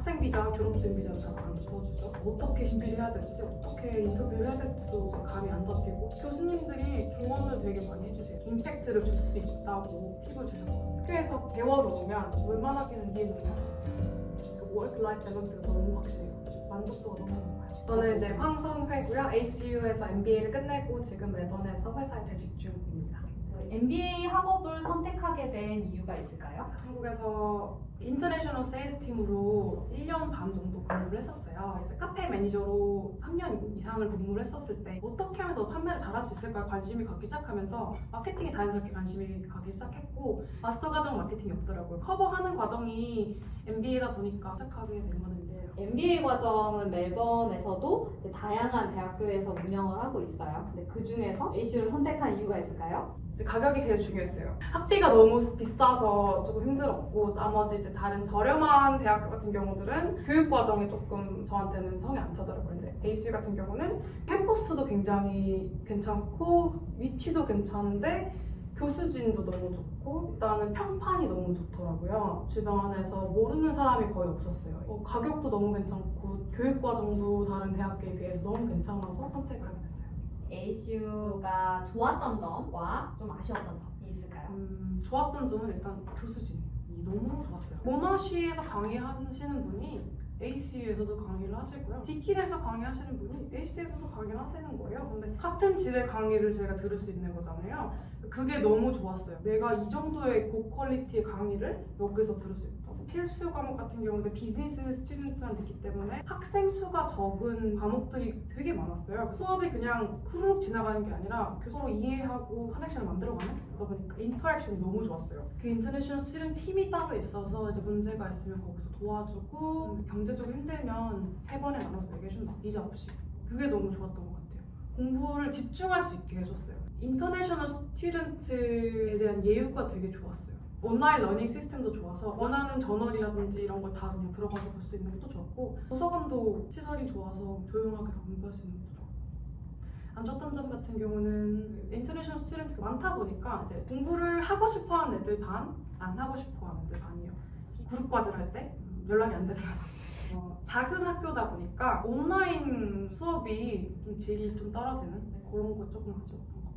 학생 비자, 졸업생 비자를 잘 안 써주죠. 어떻게 준비를 해야 될지, 어떻게 인터뷰를 해야 될지도 감이 안 잡히고 교수님들이 조언을 되게 많이 해주세요. 임팩트를 줄 수 있다고 팁을 주셨거든요. 학교에서 배워놓으면 웬만하게는 이해는 그 워크-라이프 밸런스가 너무 확실해요. 만족도가 너무 높아요. 저는 이제 황성회고요. ACU에서 MBA를 끝내고 지금 멜번에서 회사에 재직 중입니다. MBA 학업을 선택하게 된 이유가 있을까요? 한국에서 인터내셔널 세일즈 팀으로 1년 반 정도 근무를 했었어요. 이제 카페 매니저로 3년 이상을 근무를 했었을 때 어떻게 하면 더 판매를 잘할 수 있을까 관심이 갖기 시작하면서 마케팅에 자연스럽게 관심이 가기 시작했고 마스터 과정 마케팅이 없더라고요. 커버하는 과정이 MBA다 보니까 시작하게 된 거는 있어요. MBA 과정은 멜번에서도 이제 다양한 대학교에서 운영을 하고 있어요. 근데 그 중에서 ACU를 선택한 이유가 있을까요? 이제 가격이 제일 중요했어요. 학비가 너무 비싸서 조금 힘들었고 나머지 이제 다른 저렴한 대학교 같은 경우들은 교육 과정이 조금 저한테는 성이 안 차더라고요. 근데 ACU 같은 경우는 캠퍼스도 굉장히 괜찮고 위치도 괜찮은데 교수진도 너무 좋고 일단은 평판이 너무 좋더라고요. 주변에서 모르는 사람이 거의 없었어요. 가격도 너무 괜찮고 교육 과정도 다른 대학교에 비해서 너무 괜찮아서 선택을 하게 됐어요. ACU가 좋았던 점과 좀 아쉬웠던 점이 있을까요? 좋았던 점은 일단 교수진이 너무 좋았어요. 모나시에서 강의하시는 분이 ACU에서도 강의를 하시고요. 디킨에서 강의하시는 분이 ACU에서도 강의를 하시는 거예요. 근데 같은 질의 강의를 제가 들을 수 있는 거잖아요. 그게 너무 좋았어요. 내가 이 정도의 고퀄리티의 강의를 여기서 들을 수 있다. 필수 과목 같은 경우는 비즈니스 스튜던트만 듣기 때문에 학생 수가 적은 과목들이 되게 많았어요. 수업이 그냥 후루룩 지나가는 게 아니라 서로 이해하고 커넥션을 만들어가는 그러다 보니까 인터랙션이 너무 좋았어요. 그 인터내셔널 스튜던트 팀이 따로 있어서 이제 문제가 있으면 거기서 도와주고 경제적으로 힘들면 3번에 나눠서 얘기해준다. 비자 없이. 그게 너무 좋았던 것 같아요. 공부를 집중할 수 있게 해줬어요. 인터내셔널 스튜던트에 대한 예우가 되게 좋았어요. 온라인 러닝 시스템도 좋아서 원하는 저널이라든지 이런 걸 다 그냥 들어가서 볼 수 있는 것도 좋고 도서관도 시설이 좋아서 조용하게 공부할 수 있는 것도 좋고 안 좋았던 점 같은 경우는 인터내셔널 스튜던트가 많다 보니까 이제 공부를 하고 싶어하는 애들 반, 안 하고 싶어하는 애들 반이에요. 그룹 과제를 할 때 연락이 안 된다든지 작은 학교다 보니까 온라인 수업이 좀 질이 좀 떨어지는 그런 거 조금 아쉬웠던 것 같아요.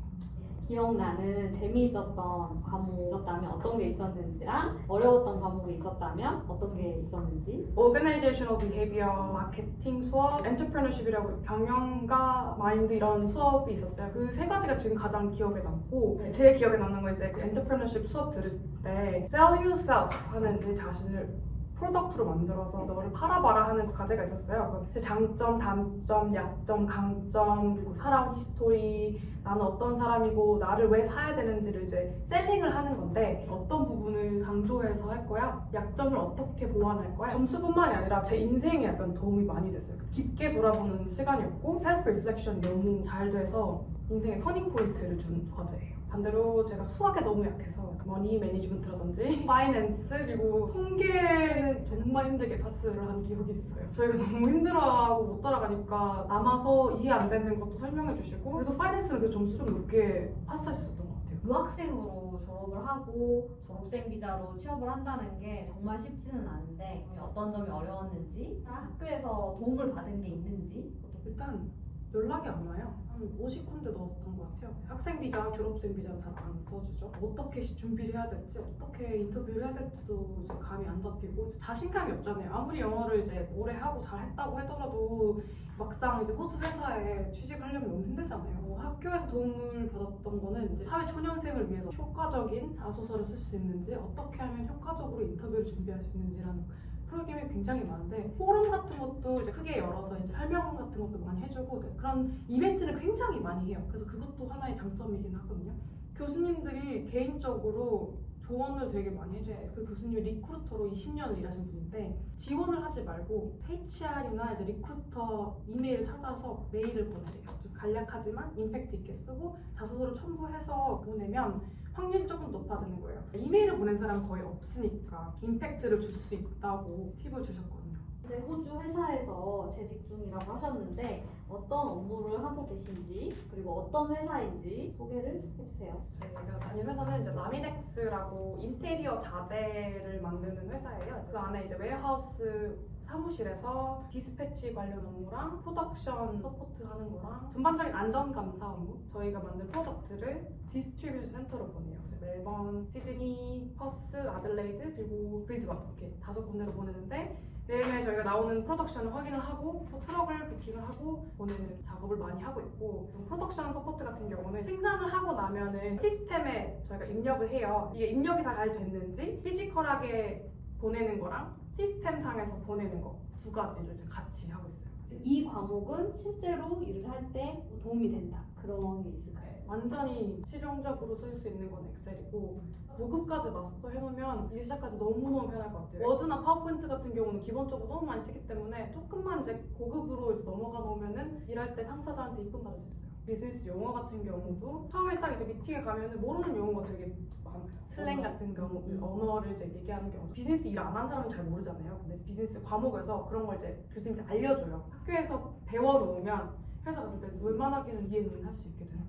기억나는 재미있었던 과목이 있었다면 어떤 게 있었는지랑 어려웠던 과목이 있었다면 어떤 게 있었는지. Organizational Behavior, 마케팅 수업, Entrepreneurship이라고 경영과 마인드 이런 수업이 있었어요. 그 3가지가 지금 가장 기억에 남고 제일 기억에 남는 건 이제 그 Entrepreneurship 수업 들을 때 Sell Yourself 하는 내 자신을 프로덕트로 만들어서 너를 팔아봐라 하는 과제가 있었어요. 제 장점, 단점, 약점, 강점, 그리고 살아온 히스토리, 나는 어떤 사람이고 나를 왜 사야 되는지를 이제 셀링을 하는 건데 어떤 부분을 강조해서 할 거야? 약점을 어떻게 보완할 거야? 점수뿐만이 아니라 제 인생에 약간 도움이 많이 됐어요. 깊게 돌아보는 시간이었고 셀프 리플렉션이 너무 잘 돼서 인생에 터닝 포인트를 준 과제예요. 반대로 제가 수학에 너무 약해서 머니 매니지먼트라든지 파이낸스 그리고 통계는 정말 힘들게 파스를 한 기억이 있어요. 저희가 너무 힘들어하고 못 따라가니까 남아서 이해 안 되는 것도 설명해 주시고 그래서 파이낸스를 그 점수 좀 높게 파스할 수 있었던 것 같아요. 유학생으로 졸업을 하고 졸업생 비자로 취업을 한다는 게 정말 쉽지는 않은데 어떤 점이 어려웠는지 학교에서 도움을 받은 게 있는지. 일단 연락이 안 와요. 한 50군데 넣었던 것 같아요. 학생 비자, 졸업생 비자는 잘 안 써주죠. 어떻게 준비를 해야 될지, 어떻게 인터뷰를 해야 될지도 이제 감이 안 잡히고 자신감이 없잖아요. 아무리 영어를 이제 오래 하고 잘 했다고 하더라도 막상 이제 호주 회사에 취직하려면 너무 힘들잖아요. 학교에서 도움을 받았던 거는 이제 사회 초년생을 위해서 효과적인 자소서를 쓸 수 있는지, 어떻게 하면 효과적으로 인터뷰를 준비할 수 있는지라는 프로그램이 굉장히 많은데 포럼 같은 것도 이제 크게 열어서 이제 설명 같은 것도 많이 해주고 그런 이벤트를 굉장히 많이 해요. 그래서 그것도 하나의 장점이긴 하거든요. 교수님들이 개인적으로 조언을 되게 많이 해줘요. 그 교수님이 리크루터로 20년을 일하신 분인데 지원을 하지 말고 HR이나 이제 리크루터 이메일을 찾아서 메일을 보내래요. 좀 간략하지만 임팩트 있게 쓰고 자소서를 첨부해서 보내면 확률이 조금 높아지는 거예요. 이메일을 보낸 사람은 거의 없으니까 임팩트를 줄 수 있다고 팁을 주셨거든요. 이제 호주 회사에서 재직 중이라고 하셨는데 어떤 업무를 하고 계신지 그리고 어떤 회사인지 소개를 해주세요. 제가 다니는 회사는 이제 라미넥스라고 인테리어 자재를 만드는 회사예요. 그 안에 이제 웨어하우스 사무실에서 디스패치 관련 업무랑 프로덕션 서포트 하는 거랑 전반적인 안전 감사 업무, 저희가 만든 프로덕트를 디스트리뷰션 센터로 보내요. 그래서 멜번, 시드니, 퍼스, 아들레이드 그리고 브리즈번 이렇게 5군데로 보내는데 매일매일 저희가 나오는 프로덕션을 확인을 하고 트럭을 부킹을 하고 보내는 작업을 많이 하고 있고, 또 프로덕션 서포트 같은 경우는 생산을 하고 나면은 시스템에 저희가 입력을 해요. 이게 입력이 다 잘 됐는지 피지컬하게 보내는 거랑 시스템 상에서 보내는 거 두 가지를 이제 같이 하고 있어요. 이 과목은 실제로 일을 할 때 도움이 된다 그런 게 있을까요? 완전히 실용적으로 쓸 수 있는 건 엑셀이고 고급까지 마스터 해놓으면 일 시작할 때 너무너무 편할 것 같아요. 워드나 파워포인트 같은 경우는 기본적으로 너무 많이 쓰기 때문에 조금만 이제 고급으로 이제 넘어가 놓으면은 일할 때 상사들한테 이쁨 받을 수 있어요. 비즈니스 용어 같은 경우도 처음에 딱 이제 미팅에 가면은 모르는 용어가 되게 많아요. 슬랭 같은 경우, 언어를 이제 얘기하는 경우 비즈니스 일 안 한 사람은 잘 모르잖아요. 근데 비즈니스 과목에서 그런 걸 이제 교수님한테 알려줘요. 학교에서 배워놓으면 회사 갔을 때 웬만하게는 이해는 할 수 있게 돼요.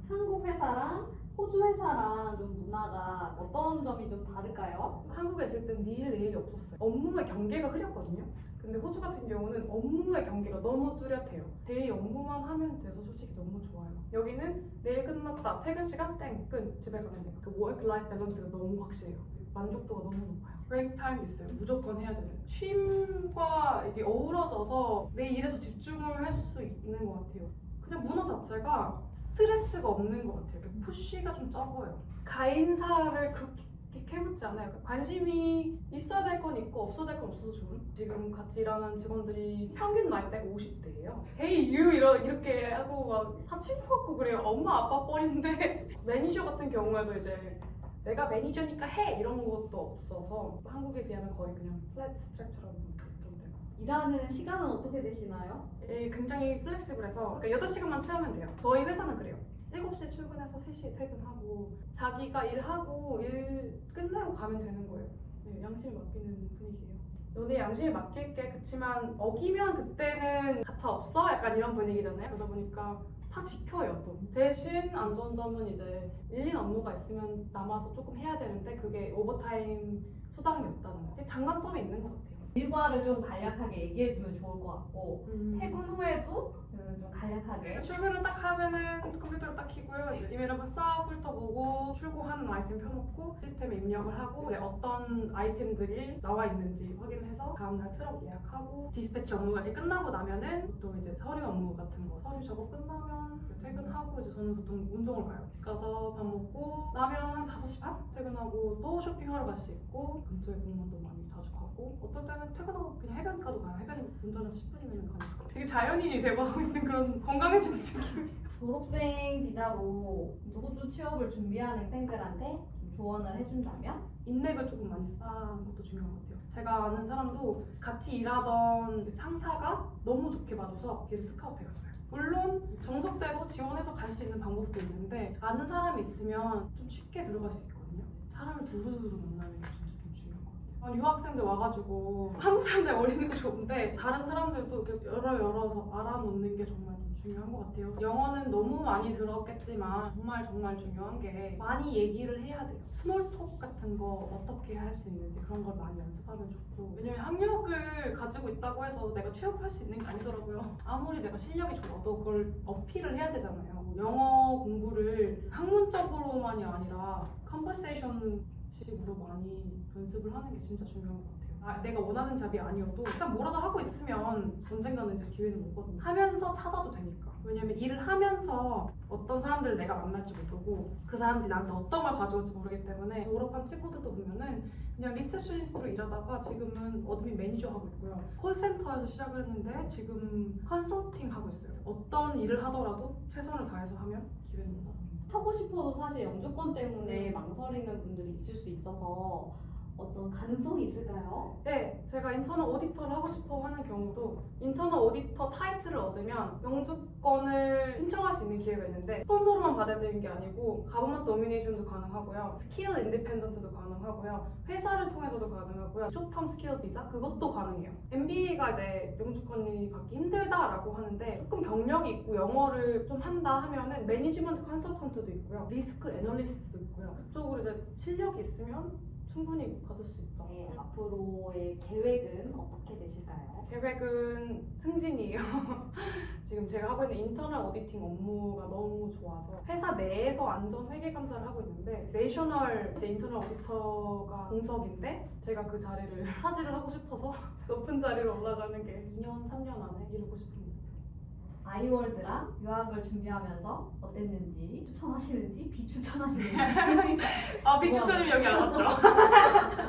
한국 회사랑 호주 회사랑 좀 문화가 어떤 점이 좀 다를까요? 한국에 있을 땐 일 내일이 없었어요. 업무의 경계가 흐렸거든요. 근데 호주 같은 경우는 업무의 경계가 너무 뚜렷해요. 제 업무만 하면 돼서 솔직히 너무 좋아요. 여기는 내일 끝났다, 퇴근 시간 땡, 끝, 집에 가면 돼요. 그 워크-라이프 밸런스가 너무 확실해요. 만족도가 너무 높아요. 브레이크 타임도 있어요. 무조건 해야 되는. 쉼과 이게 어우러져서 내 일에서 집중을 할 수 있는 것 같아요. 그냥 문화 자체가 스트레스가 없는 것 같아요. 푸쉬가 좀 적어요. 가인사를 그렇게 캐묻지 않아요. 관심이 있어야 될 건 있고 없어야 될 건 없어서 좋은. 지금 같이 일하는 직원들이 평균 나이대가 50대예요. Hey you 이렇게 하고 막 다 친구 같고 그래요. 엄마 아빠 뻘인데 매니저 같은 경우에도 이제 내가 매니저니까 해 이런 것도 없어서 한국에 비하면 거의 그냥 플랫 스트럭처럼 좀 돼요. 일하는 시간은 어떻게 되시나요? 굉장히 플렉시블해서 그러니까 8시간만 채우면 돼요. 저희 회사는 그래요. 7시에 출근해서 3시에 퇴근하고 자기가 일하고 일 끝내고 가면 되는 거예요. 네, 양심에 맡기는 분위기예요. 너네 양심에 맡길게. 그치만 어기면 그때는 가차 없어? 약간 이런 분위기잖아요. 그러다 보니까 다 지켜요 또. 대신 안 좋은 점은 이제 밀린 업무가 있으면 남아서 조금 해야 되는데 그게 오버타임 수당이 없다는 거. 장단점이 있는 것 같아요. 일과를 좀 간략하게 얘기해주면 좋을 것 같고 퇴근 후에도 좀 간략하게 출근을 딱 하면은 컴퓨터를 딱 켜고요. 이제 이메일 한번 싹 훑어보고 출고하는 아이템 펴놓고 시스템에 입력을 하고 이제 어떤 아이템들이 나와 있는지 확인해서 다음날 트럭 예약하고 디스패치 업무가 이렇게 끝나고 나면은 보통 이제 서류 업무 같은 거 서류 작업 끝나면 퇴근하고 이제 저는 보통 운동을 가요. 집 가서 밥 먹고 나면 한 5시 반 퇴근하고 또 쇼핑하러 갈 수 있고 근처에 공원도 많이 자주 가고 어떨 때는 퇴근하고 그냥 해변가도 가요. 해변 운전해서 10분이면 가니까 되게 자연인이 돼가고 있는 그런 건강해지는 느낌이. 졸업생 비자로 이제 호주 취업을 준비하는 학생들한테 좀 조언을 해준다면? 인맥을 조금 많이 쌓는 것도 중요한 것 같아요. 제가 아는 사람도 같이 일하던 상사가 너무 좋게 봐줘서 걔를 스카우트 해갔어요. 물론 정석대로 지원해서 갈 수 있는 방법도 있는데 아는 사람이 있으면 좀 쉽게 들어갈 수 있거든요. 사람을 두루두루 만나는 게 진짜 좀 중요한 것 같아요. 유학생들 와가지고 한국 사람들 어리는 거 좋은데 다른 사람들도 이렇게 열어서 알아놓는 게 정말 좀 중요한 것 같아요. 영어는 너무 많이 들었겠지만 정말 중요한 게 많이 얘기를 해야 돼요. 스몰톡 같은 거 어떻게 할 수 있는지 그런 걸 많이 연습하면 좋고, 왜냐면 학력을 가지고 있다고 해서 내가 취업할 수 있는 게 아니더라고요. 아무리 내가 실력이 좋아도 그걸 어필을 해야 되잖아요. 영어 공부를 학문적으로만이 아니라 컨버세이션 식으로 많이 연습을 하는 게 진짜 중요한 것 같아요. 내가 원하는 잡이 아니어도 일단 뭐라도 하고 있으면 언젠가는 이제 기회는 오거든요. 하면서 찾아도 되니까. 왜냐면 일을 하면서 어떤 사람들을 내가 만날지 모르고 그 사람들이 나한테 어떤 걸 가져올지 모르기 때문에 졸업한 친구들도 보면은 그냥 리셉션리스트로 일하다가 지금은 어드민 매니저 하고 있고요. 콜센터에서 시작을 했는데 지금 컨설팅 하고 있어요. 어떤 일을 하더라도 최선을 다해서 하면 기회는 온다. 하고 싶어도 사실 영주권 때문에 망설이는 분들이 있을 수 있어서 어떤 가능성이 있을까요? 네, 제가 인터널 오디터를 하고 싶어 하는 경우도 인터널 오디터 타이틀을 얻으면 영주권을 신청할 수 있는 기회가 있는데 스폰서로만 받아야 되는 게 아니고 가버먼트 노미네이션도 가능하고요, 스킬 인디펜던트도 가능하고요, 회사를 통해서도 가능하고요, 쇼텀 스킬 비자 그것도 가능해요. MBA K가 이제 영주권이 받기 힘들다라고 하는데 조금 경력이 있고 영어를 좀 한다 하면은 매니지먼트 컨설턴트도 있고요. 리스크 애널리스트도 있고요. 그쪽으로 이제 실력이 있으면 충분히 받을 수 있다. 네, 앞으로의 계획은 어떻게 되실까요? 계획은 승진이에요. 지금 제가 하고 있는 인터널 오디팅 업무가 너무 좋아서 회사 내에서 안전 회계 감사를 하고 있는데 내셔널 이제 인터널 오디터가 공석인데 제가 그 자리를 차지를 하고 싶어서 높은 자리로 올라가는 게 2년, 3년 안에 이루고 싶은 목표. 아이월드랑 유학을 준비하면서 어땠는지 추천하시는지 비추천하시는지 아, 비추천님 여기 안 왔죠?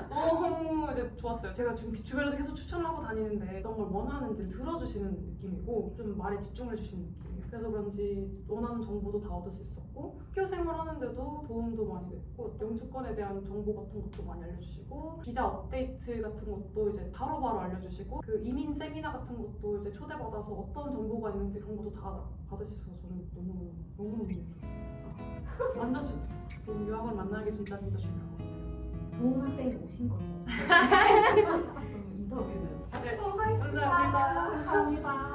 너무 이제 좋았어요. 제가 지금 주변에서 계속 추천을 하고 다니는데 어떤 걸 원하는지를 들어주시는 느낌이고 좀 말에 집중해 주시는 느낌이에요. 그래서 그런지 원하는 정보도 다 얻을 수 있었고 학교 생활하는데도 도움도 많이 됐고 영주권에 대한 정보 같은 것도 많이 알려주시고 비자 업데이트 같은 것도 이제 바로바로 알려주시고 그 이민 세미나 같은 것도 이제 초대받아서 어떤 정보가 있는지 그런 것도 다 받을 수 있어서 저는 너무 좋았어요. 완전 추천. 유학을 만나는 게 진짜 중요한 것 같아요. 좋은 학생이 오신 거죠. 그럼 인터뷰는 네, 하도록 하겠습니다. 감사합니다. 감사합니다.